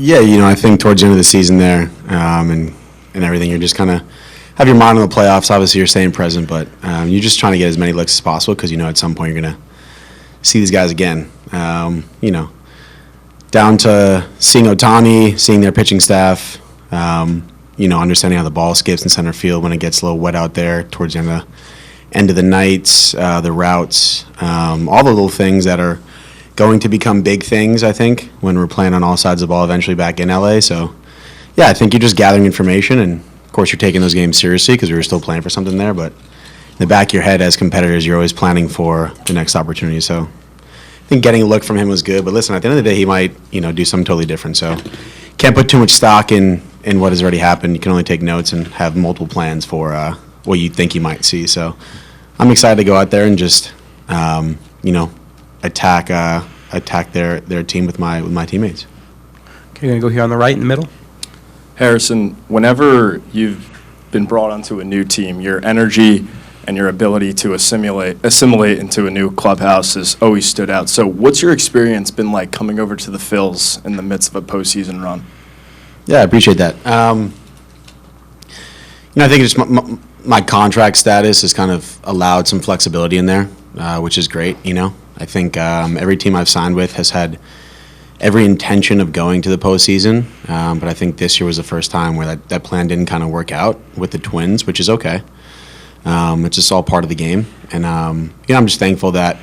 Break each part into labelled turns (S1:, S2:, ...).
S1: Yeah, I think towards the end of the season there, and everything, you're just kind of have your mind on the playoffs. Obviously, you're staying present, but you're just trying to get as many looks as possible because at some point you're going to see these guys again. Down to seeing Ohtani, seeing their pitching staff, understanding how the ball skips in center field when it gets a little wet out there towards the end of the nights, the routes, all the little things that are going to become big things, I think, when we're playing on all sides of the ball eventually back in LA. So, yeah, I think you're just gathering information, and, of course, you're taking those games seriously because we were still playing for something there. But in the back of your head as competitors, you're always planning for the next opportunity. So I think getting a look from him was good. But, listen, at the end of the day, he might, do something totally different. So can't put too much stock in what has already happened. You can only take notes and have multiple plans for what you think you might see. So I'm excited to go out there and just, attack their team with my teammates.
S2: Okay, you're going to go here on the right in the middle.
S3: Harrison, whenever you've been brought onto a new team, your energy and your ability to assimilate into a new clubhouse has always stood out. So what's your experience been like coming over to the Phils in the midst of a postseason run?
S1: Yeah, I appreciate that. I think just my contract status has kind of allowed some flexibility in there, which is great, I think every team I've signed with has had every intention of going to the postseason, but I think this year was the first time where that plan didn't kind of work out with the Twins, which is okay. It's just all part of the game, and I'm just thankful that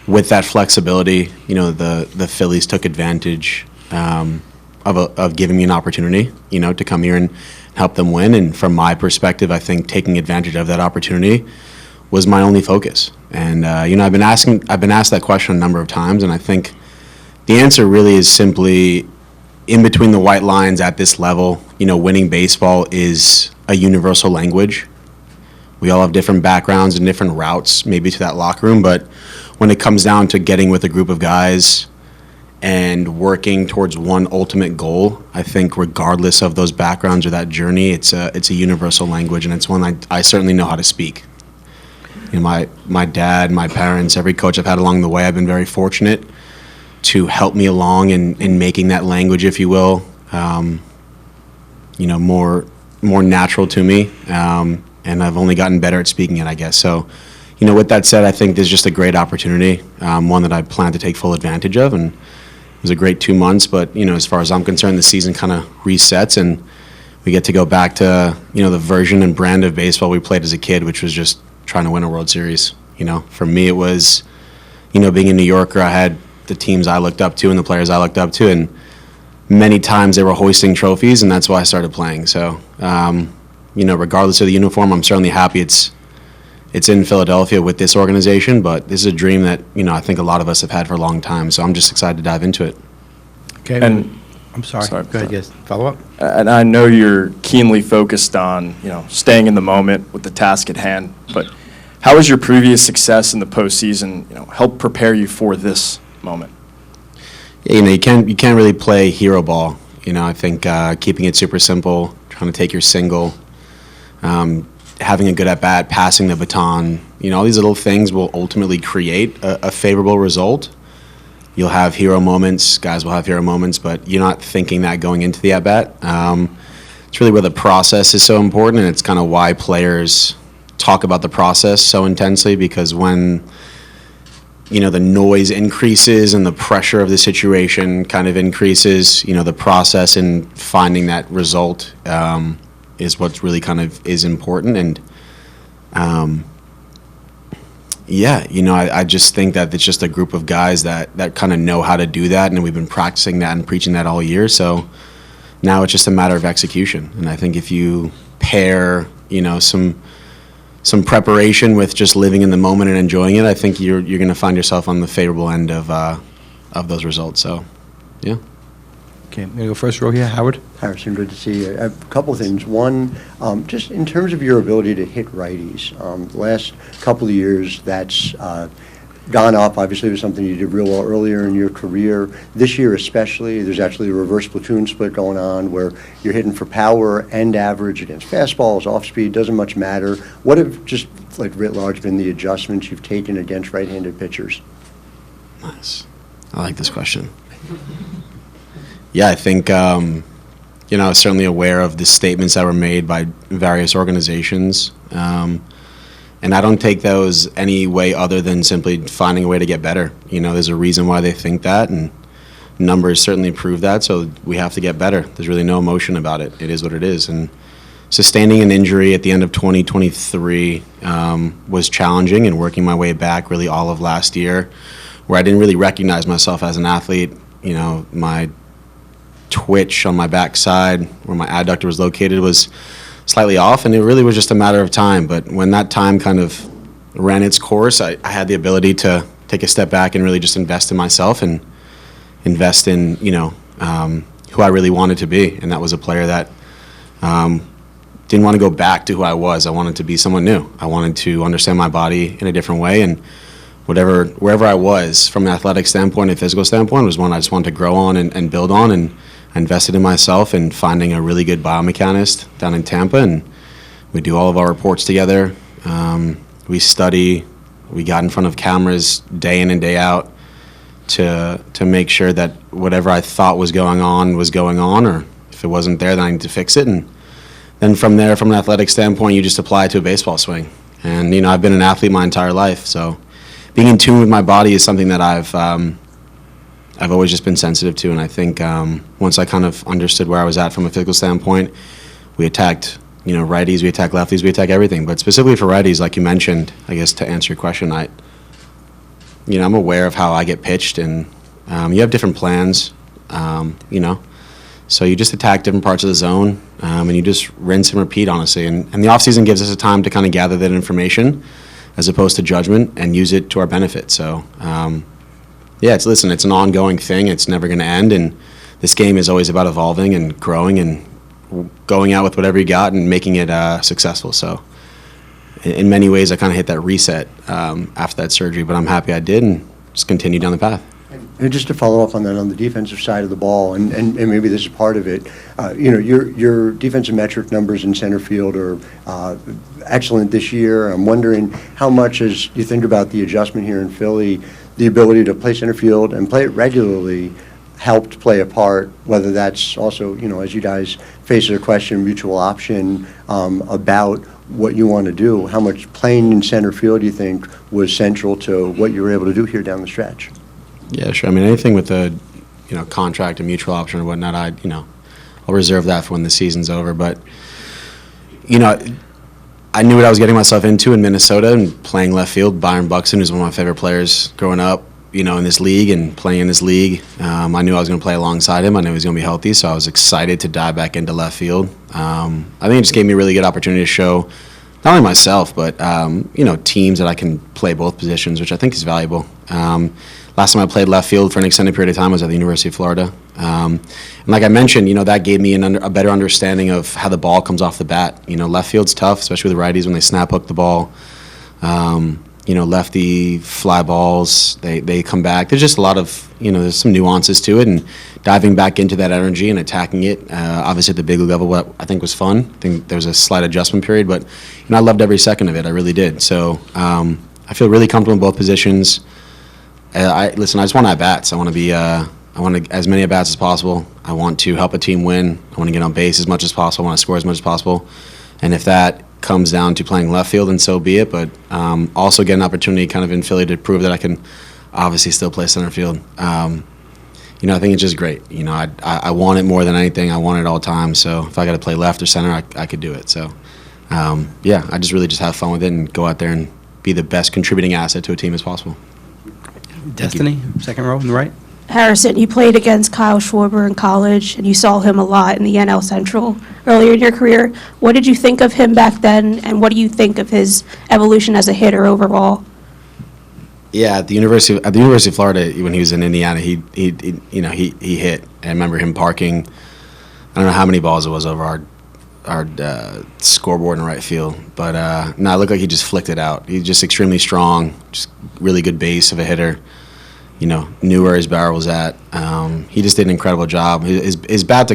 S1: with that flexibility, the Phillies took advantage of giving me an opportunity, to come here and help them win. And from my perspective, I think taking advantage of that opportunity was my only focus. And I've been asked that question a number of times, and I think the answer really is simply in between the white lines at this level. Winning baseball is a universal language. We all have different backgrounds and different routes maybe to that locker room, but when it comes down to getting with a group of guys and working towards one ultimate goal, I think regardless of those backgrounds or that journey, it's a universal language, and it's one I certainly know how to speak. My dad, my parents, every coach I've had along the way, I've been very fortunate to help me along in making that language, if you will, more natural to me. And I've only gotten better at speaking it, I guess. So, with that said, I think there's just a great opportunity, one that I plan to take full advantage of. And it was a great 2 months, but, as far as I'm concerned, the season kind of resets, and we get to go back to, the version and brand of baseball we played as a kid, which was just trying to win a World Series. For me, it was, being a New Yorker, I had the teams I looked up to and the players I looked up to, and many times they were hoisting trophies, and that's why I started playing. So, regardless of the uniform, I'm certainly happy it's in Philadelphia with this organization, but this is a dream that, I think a lot of us have had for a long time, so I'm just excited to dive into it.
S2: Okay, and I'm sorry. Go ahead, yes. Follow up.
S3: And I know you're keenly focused on, staying in the moment with the task at hand, but how has your previous success in the postseason, helped prepare you for this moment?
S1: Yeah, you can't really play hero ball. I think keeping it super simple, trying to take your single, having a good at-bat, passing the baton, all these little things will ultimately create a favorable result. You'll have hero moments, guys will have hero moments, but you're not thinking that going into the at-bat. It's really where the process is so important, and it's kind of why players talk about the process so intensely, because when the noise increases and the pressure of the situation kind of increases, the process in finding that result is what's really kind of is important. And I just think that it's just a group of guys that kind of know how to do that, and we've been practicing that and preaching that all year. So now it's just a matter of execution. And I think if you pair, some preparation with just living in the moment and enjoying it, I think you're going to find yourself on the favorable end of those results. So, yeah.
S2: Okay, I'm going to go first row here. Howard?
S4: Harrison, good to see you. I have a couple of things. One, just in terms of your ability to hit righties, the last couple of years that's gone up. Obviously, it was something you did real well earlier in your career. This year especially, there's actually a reverse platoon split going on where you're hitting for power and average against fastballs, off speed, doesn't much matter. What have just writ large been the adjustments you've taken against right-handed pitchers?
S1: Nice. I like this question. Yeah, I think, you know, I was certainly aware of the statements that were made by various organizations. And I don't take those any way other than simply finding a way to get better. You know, there's a reason why they think that, and numbers certainly prove that, so we have to get better. There's really no emotion about it. It is what it is. And sustaining an injury at the end of 2023 was challenging, and working my way back really all of last year, where I didn't really recognize myself as an athlete. You know, my twitch on my backside, where my adductor was located, was slightly off, and it really was just a matter of time. But when that time kind of ran its course, I had the ability to take a step back and really just invest in myself and invest in, you know, who I really wanted to be. And that was a player that didn't want to go back to who I was. I wanted to be someone new. I wanted to understand my body in a different way, and wherever I was from an athletic standpoint and physical standpoint was one I just wanted to grow on and build on, and I invested in myself and finding a really good biomechanist down in Tampa, and we do all of our reports together. We study, we got in front of cameras day in and day out to make sure that whatever I thought was going on, or if it wasn't there, then I need to fix it. And then from there, from an athletic standpoint, you just apply it to a baseball swing. And, you know, I've been an athlete my entire life, so being in tune with my body is something that I've always just been sensitive to. And I think once I kind of understood where I was at from a physical standpoint, we attacked, you know, righties, we attack lefties, we attack everything. But specifically for righties, like you mentioned, I guess to answer your question, I'm aware of how I get pitched, and you have different plans, you know. So you just attack different parts of the zone, and you just rinse and repeat, honestly. And the offseason gives us a time to kind of gather that information as opposed to judgment and use it to our benefit. So, yeah, it's an ongoing thing. It's never going to end, and this game is always about evolving and growing and going out with whatever you got and making it successful. So in many ways, I kind of hit that reset after that surgery, but I'm happy I did and just continue down the path.
S4: And just to follow up on that, on the defensive side of the ball, and maybe this is part of it, you know, your defensive metric numbers in center field are excellent this year. I'm wondering how much, as you think about the adjustment here in Philly, the ability to play center field and play it regularly helped play a part, whether that's also, you know, as you guys face a question, mutual option about what you want to do, how much playing in center field you think was central to what you were able to do here down the stretch?
S1: Yeah, sure. I mean, anything with a, you know, contract, a mutual option or whatnot, I'll reserve that for when the season's over. But, you know, I knew what I was getting myself into in Minnesota and playing left field. Byron Buxton, who's one of my favorite players growing up, you know, in this league and playing in this league. I knew I was going to play alongside him. I knew he was going to be healthy, so I was excited to dive back into left field. I think it just gave me a really good opportunity to show not only myself, but, you know, teams that I can play both positions, which I think is valuable. Last time I played left field for an extended period of time was at the University of Florida. And like I mentioned, you know, that gave me a better understanding of how the ball comes off the bat. You know, left field's tough, especially with righties when they snap hook the ball. You know, lefty fly balls, they come back. There's just a lot of, you know, there's some nuances to it, and diving back into that energy and attacking it, obviously at the big league level, what I think was fun. I think there was a slight adjustment period, but, you know, I loved every second of it. I really did. So I feel really comfortable in both positions. I just want at-bats. I want as many at-bats as possible. I want to help a team win. I want to get on base as much as possible. I want to score as much as possible. And if that comes down to playing left field, then so be it. But also get an opportunity kind of in Philly to prove that I can obviously still play center field. You know, I think it's just great. You know, I want it more than anything. I want it all the time. So if I got to play left or center, I could do it. So, yeah, I just really just have fun with it and go out there and be the best contributing asset to a team as possible.
S2: Destiny, second row on the right.
S5: Harrison, you played against Kyle Schwarber in college, and you saw him a lot in the NL Central earlier in your career. What did you think of him back then, and what do you think of his evolution as a hitter overall?
S1: Yeah, at the University of Florida, when he was in Indiana, he hit. I remember him parking, I don't know how many balls it was over our scoreboard in right field, but it looked like he just flicked it out. He's just extremely strong, just really good base of a hitter. You know, knew where his barrel was at. He just did an incredible job. His bat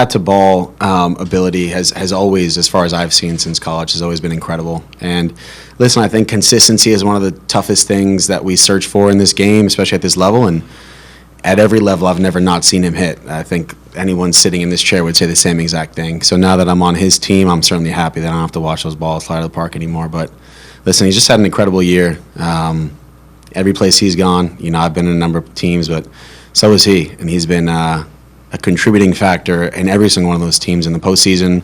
S1: to ball ability has always, as far as I've seen since college, has always been incredible. And listen, I think consistency is one of the toughest things that we search for in this game, especially at this level. And at every level, I've never not seen him hit. I think anyone sitting in this chair would say the same exact thing. So now that I'm on his team, I'm certainly happy that I don't have to watch those balls fly to the park anymore. But listen, he's just had an incredible year. Every place he's gone, I've been in a number of teams, but so has he. And he's been a contributing factor in every single one of those teams in the postseason,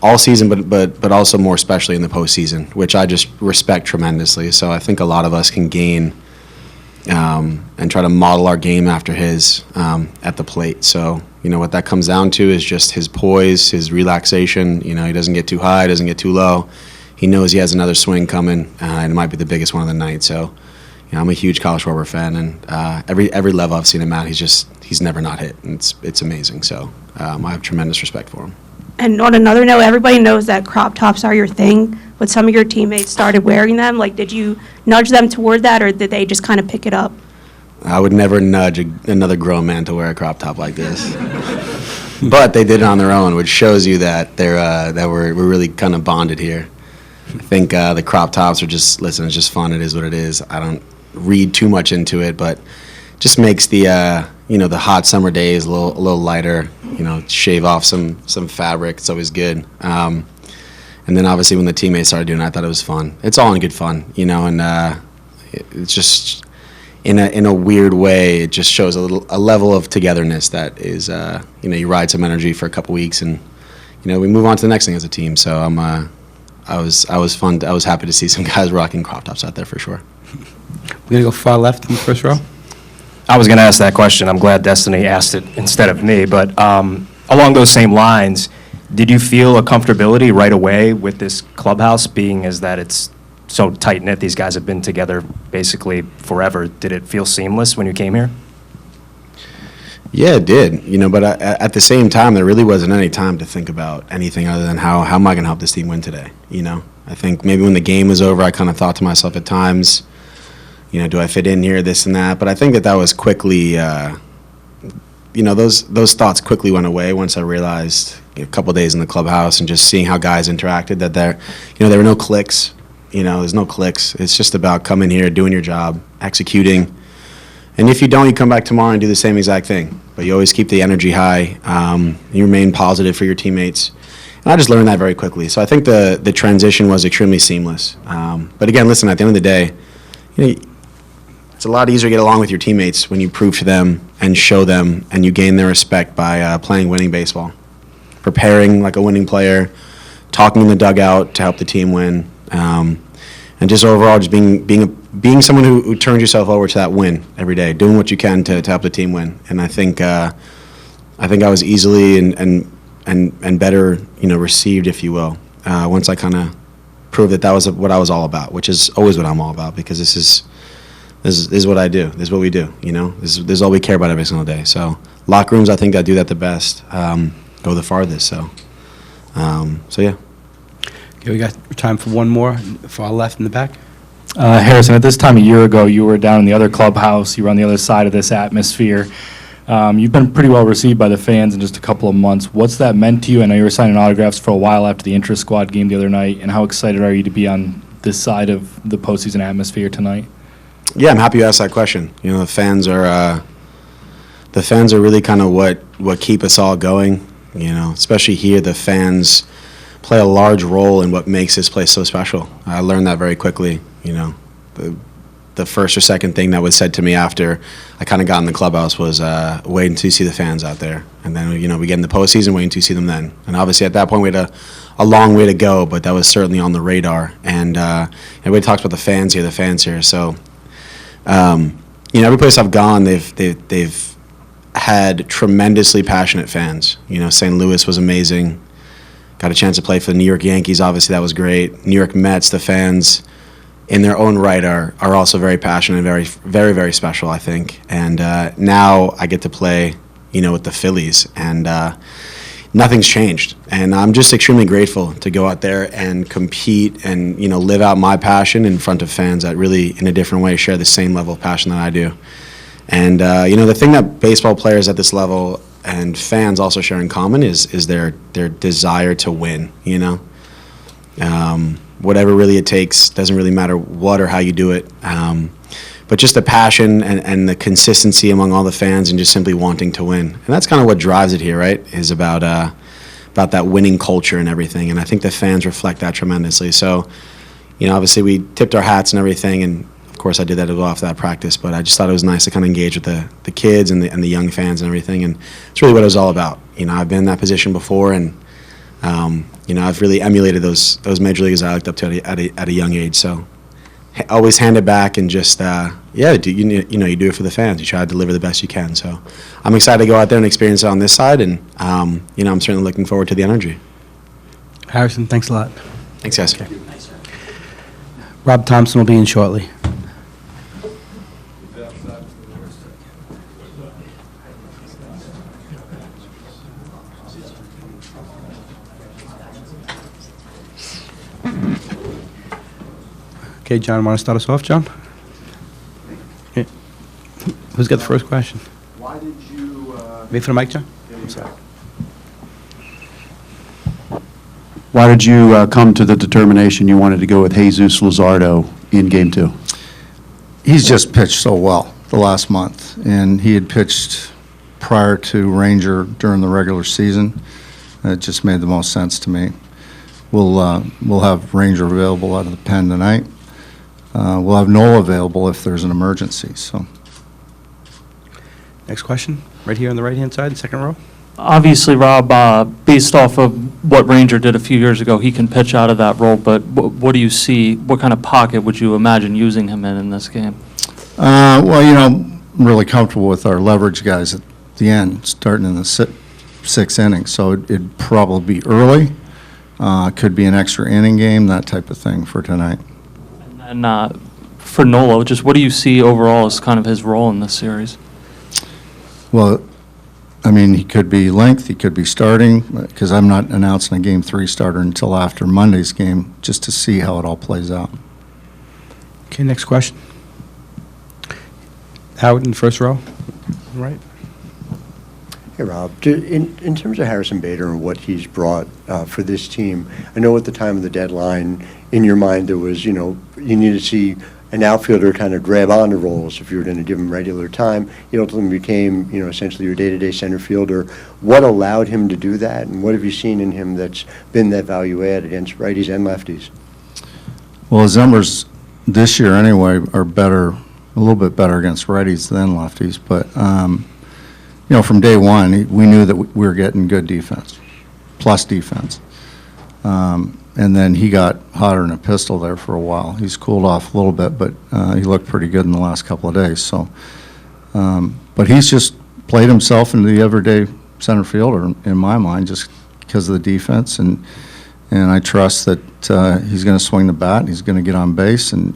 S1: all season, but also more especially in the postseason, which I just respect tremendously. So I think a lot of us can gain and try to model our game after his at the plate. So, what that comes down to is just his poise, his relaxation. He doesn't get too high, doesn't get too low. He knows he has another swing coming, and it might be the biggest one of the night. So, I'm a huge Kyle Schwarber fan, and every level I've seen him at, he's never not hit, and it's amazing. So I have tremendous respect for him.
S5: And on another note, everybody knows that crop tops are your thing, but some of your teammates started wearing them. Like, did you nudge them toward that, or did they just kind of pick it up?
S1: I would never nudge another grown man to wear a crop top like this. But they did it on their own, which shows you that we're really kind of bonded here. I think the crop tops are just, listen, it's just fun. It is what it is. I don't read too much into it, but just makes the the hot summer days a little lighter. Shave off some fabric. It's always good. And then obviously when the teammates started doing it, I thought it was fun. It's all in good fun, and it's just in a weird way, it just shows a level of togetherness that is you ride some energy for a couple weeks, and we move on to the next thing as a team. So I was happy to see some guys rocking crop tops out there for sure.
S2: We're going to go far left in the first row.
S3: I was going to ask that question. I'm glad Destiny asked it instead of me. But along those same lines, did you feel a comfortability right away with this clubhouse, being as that it's so tight-knit? These guys have been together basically forever. Did it feel seamless when you came here?
S1: Yeah, it did. But at the same time, there really wasn't any time to think about anything other than how am I going to help this team win today? I think maybe when the game was over, I kind of thought to myself at times, do I fit in here, this and that? But I think that was quickly, those thoughts quickly went away once I realized a couple of days in the clubhouse and just seeing how guys interacted, that there were no cliques. There's no cliques. It's just about coming here, doing your job, executing. And if you don't, you come back tomorrow and do the same exact thing. But you always keep the energy high. You remain positive for your teammates. And I just learned that very quickly. So I think the transition was extremely seamless. But again, listen, at the end of the day, it's a lot easier to get along with your teammates when you prove to them and show them and you gain their respect by playing winning baseball, preparing like a winning player, talking in the dugout to help the team win, and just overall just being someone who turns yourself over to that win every day, doing what you can to help the team win. And I think I was easily and better received, if you will, once I kind of proved that was what I was all about, which is always what I'm all about, because this is what I do. This is what we do. This is all we care about every single day. So locker rooms, I think that do that the best, go the farthest. So yeah.
S2: Okay, we got time for one more. Far left in the back.
S6: Harrison, at this time a year ago, you were down in the other clubhouse. You were on the other side of this atmosphere. You've been pretty well received by the fans in just a couple of months. What's that meant to you? I know you were signing autographs for a while after the intra-squad game the other night. And how excited are you to be on this side of the postseason atmosphere tonight?
S1: Yeah, I'm happy you asked that question. The fans are really kind of what keep us all going. Especially here, the fans play a large role in what makes this place so special. I learned that very quickly. The first or second thing that was said to me after I kind of got in the clubhouse was waiting to see the fans out there. And then, we get in the postseason, waiting to see them then. And obviously at that point we had a long way to go, but that was certainly on the radar. And everybody talks about the fans here. So, every place I've gone, they've had tremendously passionate fans. St. Louis was amazing. Got a chance to play for the New York Yankees. Obviously, that was great. New York Mets, the fans in their own right are also very passionate and very, very, very special, I think. And now I get to play, with the Phillies, and nothing's changed. And I'm just extremely grateful to go out there and compete and, live out my passion in front of fans that really, in a different way, share the same level of passion that I do. And, the thing that baseball players at this level and fans also share in common is their desire to win, Whatever really it takes, doesn't really matter what or how you do it. but just the passion and the consistency among all the fans and just simply wanting to win. And that's kind of what drives it here, right, is about that winning culture and everything. And I think the fans reflect that tremendously. So, obviously we tipped our hats and everything, and of course I did that as well after that practice, but I just thought it was nice to kind of engage with the kids and the young fans and everything, and it's really what it was all about. I've been in that position before, and I've really emulated those major leaguers I looked up to at a young age. So always hand it back and just you do it for the fans. You try to deliver the best you can. So I'm excited to go out there and experience it on this side, and I'm certainly looking forward to the energy.
S2: Harrison, thanks a lot.
S1: Thanks, guys.
S2: Okay. Rob Thomson will be in shortly. Okay, John, want to start us off, John? Okay. Who's got the first question?
S7: Why did you...
S2: Wait for the mic, John. I'm sorry.
S7: Why did you come to the determination you wanted to go with Jesus Luzardo in Game 2?
S8: He's just pitched so well the last month, and he had pitched prior to Ranger during the regular season. It just made the most sense to me. We'll have Ranger available out of the pen tonight. We'll have Nola available if there's an emergency. So,
S2: Next question, right here on the right-hand side, second row.
S9: Obviously, Rob, based off of what Ranger did a few years ago, he can pitch out of that role, but what do you see, what kind of pocket would you imagine using him in this game?
S8: well, I'm really comfortable with our leverage guys at the end, starting in the sixth inning. So it'd probably be early. Could be an extra inning game, that type of thing for tonight.
S9: And for Nolo, just what do you see overall as kind of his role in this series?
S8: Well, he could be length, he could be starting, because I'm not announcing a Game 3 starter until after Monday's game, just to see how it all plays out.
S2: Okay, next question. Howard in the first row. Right.
S4: Hey, Rob, in terms of Harrison Bader and what he's brought for this team, I know at the time of the deadline, in your mind, there was, you need to see an outfielder kind of grab on the roles if you were going to give him regular time. He ultimately became, essentially your day-to-day center fielder. What allowed him to do that, and what have you seen in him that's been that value add against righties and lefties?
S8: Well, his numbers this year anyway are better, a little bit better against righties than lefties, but from day one, we knew that we were getting good defense, plus defense. And then he got hotter than a pistol there for a while. He's cooled off a little bit, but he looked pretty good in the last couple of days. So, but he's just played himself into the everyday center fielder in my mind, just because of the defense, and I trust that he's going to swing the bat. He's going to get on base, and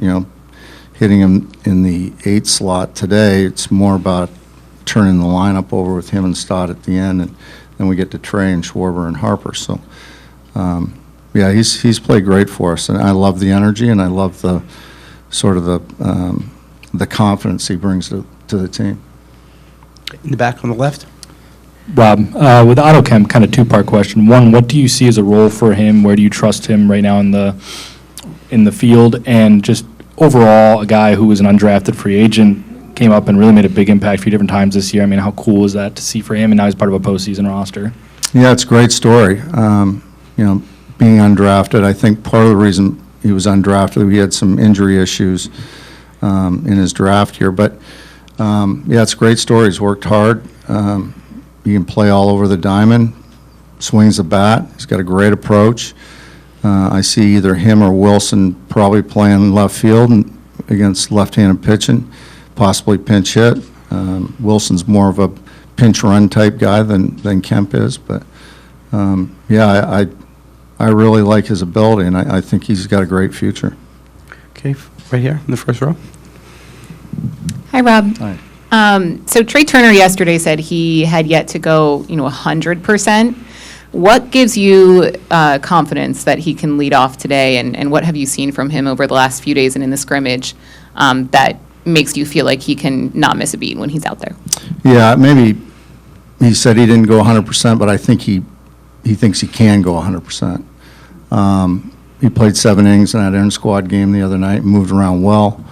S8: hitting him in the 8 slot today. It's more about turning the lineup over with him and Stott at the end, and then we get to Trey and Schwarber and Harper. So, yeah, he's played great for us, and I love the energy, and I love the sort of the confidence he brings to the team.
S2: In the back on the left.
S6: Rob, with AutoChem, kind of two-part question. One, what do you see as a role for him? Where do you trust him right now in the field? And just overall, a guy who was an undrafted free agent, came up and really made a big impact a few different times this year. How cool is that to see for him? And now he's part of a postseason roster.
S8: Yeah, it's a great story. Being undrafted, I think part of the reason he was undrafted, he had some injury issues in his draft year. But, yeah, it's a great story. He's worked hard. He can play all over the diamond, swings the bat. He's got a great approach. I see either him or Wilson probably playing left field against left-handed pitching, possibly pinch hit. Wilson's more of a pinch run type guy than Kemp is. But, yeah, I really like his ability, and I think he's got a great future.
S2: Okay, right here in the first row.
S10: Hi, Rob.
S8: Hi.
S10: So Trey Turner yesterday said he had yet to go, 100%. What gives you confidence that he can lead off today, and what have you seen from him over the last few days and in the scrimmage that makes you feel like he can not miss a beat when he's out there?
S8: Yeah, maybe he said he didn't go 100%, but I think he thinks he can go 100%. He played 7 innings in that inter-squad game the other night, moved around well.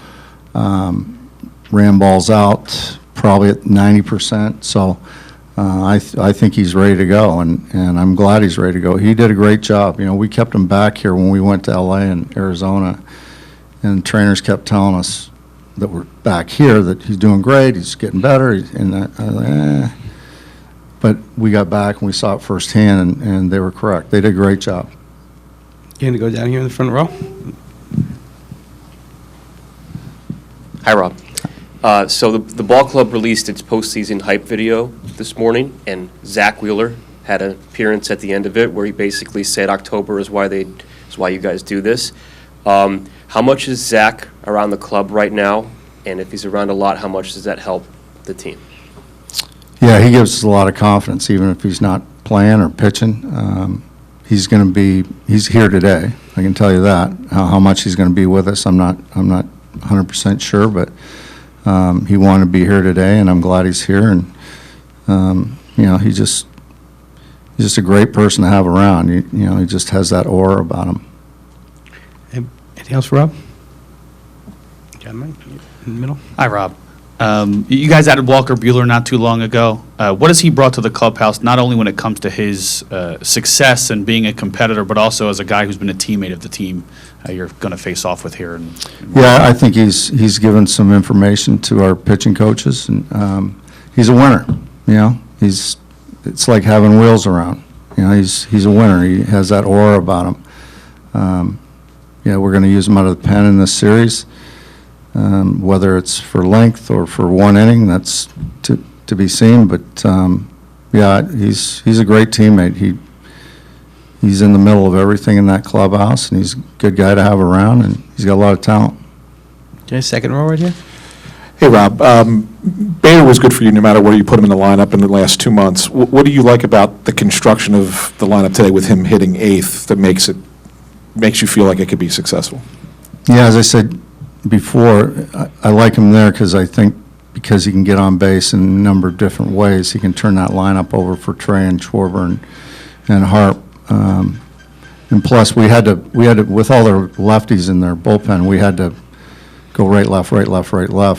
S8: ran balls out probably at 90%. So I think he's ready to go, and I'm glad he's ready to go. He did a great job. You know, we kept him back here when we went to LA and Arizona, and trainers kept telling us that we're back here that he's doing great, he's getting better, but we got back and we saw it firsthand, and they were correct. They did a great job.
S2: You're going to go down here in the front row?
S11: Hi, Rob. So the ball club released its postseason hype video this morning, and Zach Wheeler had an appearance at the end of it where he basically said October is why you guys do this. How much is Zach around the club right now? And if he's around a lot, how much does that help the team?
S8: Yeah, he gives us a lot of confidence, even if he's not playing or pitching. He's here today. I can tell you that. How much he's going to be with us, I'm not 100% sure, but he wanted to be here today, and I'm glad he's here. And you know, he's just a great person to have around. You know, he just has that aura about him.
S2: Anything else for Rob? John Mike, in the middle.
S12: Hi, Rob. You guys added Walker Buehler not too long ago. What has he brought to the clubhouse, not only when it comes to his success and being a competitor, but also as a guy who's been a teammate of the team you're going to face off with here?
S8: Yeah, I think he's given some information to our pitching coaches, and he's a winner. You know, it's like having wheels around. You know, he's a winner. He has that aura about him. Yeah, we're going to use him out of the pen in this series. Whether it's for length or for one inning, that's to be seen. But yeah, he's a great teammate. He's in the middle of everything in that clubhouse, and he's a good guy to have around, and he's got a lot of talent.
S2: Okay, second row right here.
S13: Hey, Rob. Bader was good for you no matter where you put him in the lineup in the last 2 months. What do you like about the construction of the lineup today with him hitting eighth that makes you feel like it could be successful?
S8: Yeah, as I said before, I like him there because I think because he can get on base in a number of different ways, he can turn that lineup over for Trey and Schwarber and Harp. And plus, we had to, with all their lefties in their bullpen, we had to go right, left,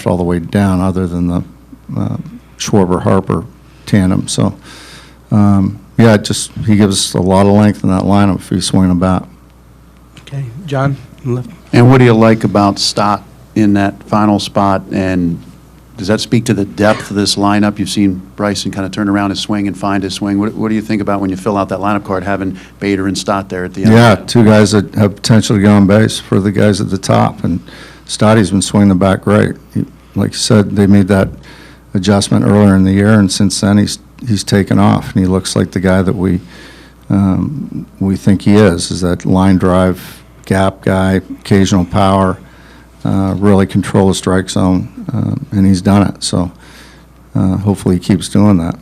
S8: all the way down, other than the Schwarber-Harper tandem. So, yeah, he gives us a lot of length in that lineup if he's swinging a bat.
S2: Okay, John, left.
S7: And what do you like about Stott in that final spot, and does that speak to the depth of this lineup? You've seen Bryson kind of turn around his swing and find his swing. What do you think about when you fill out that lineup card, having Bader and Stott there at the end?
S8: Yeah, two guys that have potential to get on base for the guys at the top, and Stotty's been swinging the bat great. Like you said, they made that adjustment earlier in the year, and since then he's taken off, and he looks like the guy that we think he is that line drive, gap guy, occasional power, really control the strike zone, and he's done it. So hopefully he keeps doing that.